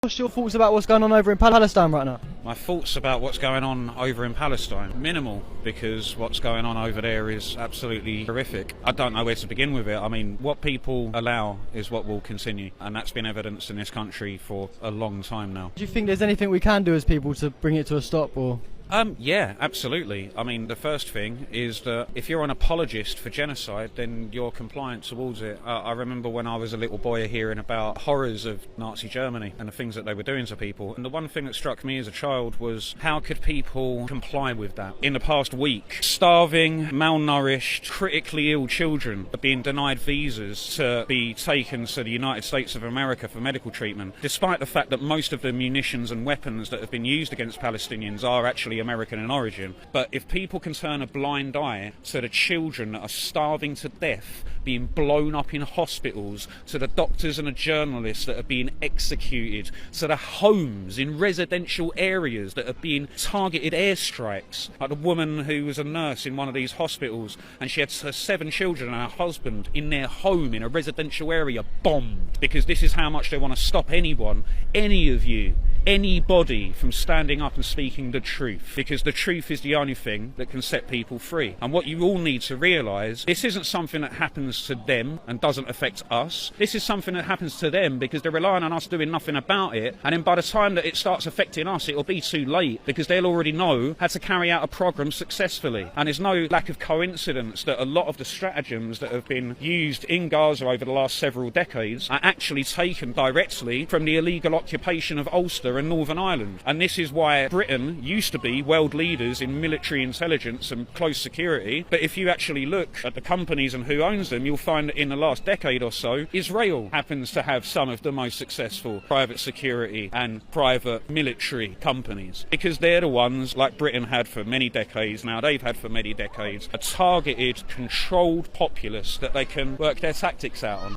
What's your thoughts about what's going on over in Palestine right now? My thoughts about what's going on over in Palestine? Minimal, because what's going on over there is absolutely horrific. I don't know where to begin with it. I mean, what people allow is what will continue, and that's been evidenced in this country for a long time now. Do you think there's anything we can do as people to bring it to a stop, or...? Yeah, absolutely. I mean, the first thing is that if you're an apologist for genocide, then you're compliant towards it. I remember when I was a little boy hearing about horrors of Nazi Germany and the things that they were doing to people. And the one thing that struck me as a child was how could people comply with that? In the past week, starving, malnourished, critically ill children are being denied visas to be taken to the United States of America for medical treatment, despite the fact that most of the munitions and weapons that have been used against Palestinians are actually American in origin. But if people can turn a blind eye to the children that are starving to death, being blown up in hospitals, to the doctors and the journalists that are being executed, to the homes in residential areas that are being targeted airstrikes, like the woman who was a nurse in one of these hospitals and she had her 7 children and her husband in their home in a residential area bombed, because this is how much they want to stop anyone, any of you, anybody from standing up and speaking the truth, because the truth is the only thing that can set people free. And what you all need to realise, this isn't something that happens to them and doesn't affect us. This is something that happens to them because they're relying on us doing nothing about it, and then by the time that it starts affecting us, it'll be too late, because they'll already know how to carry out a programme successfully. And there's no lack of coincidence that a lot of the stratagems that have been used in Gaza over the last several decades are actually taken directly from the illegal occupation of Ulster and Northern Ireland. And this is why Britain used to be world leaders in military intelligence and close security. But if you actually look at the companies and who owns them, you'll find that in the last decade or so, Israel happens to have some of the most successful private security and private military companies, because they're the ones, like Britain had for many decades now, they've had for many decades, a targeted, controlled populace that they can work their tactics out on.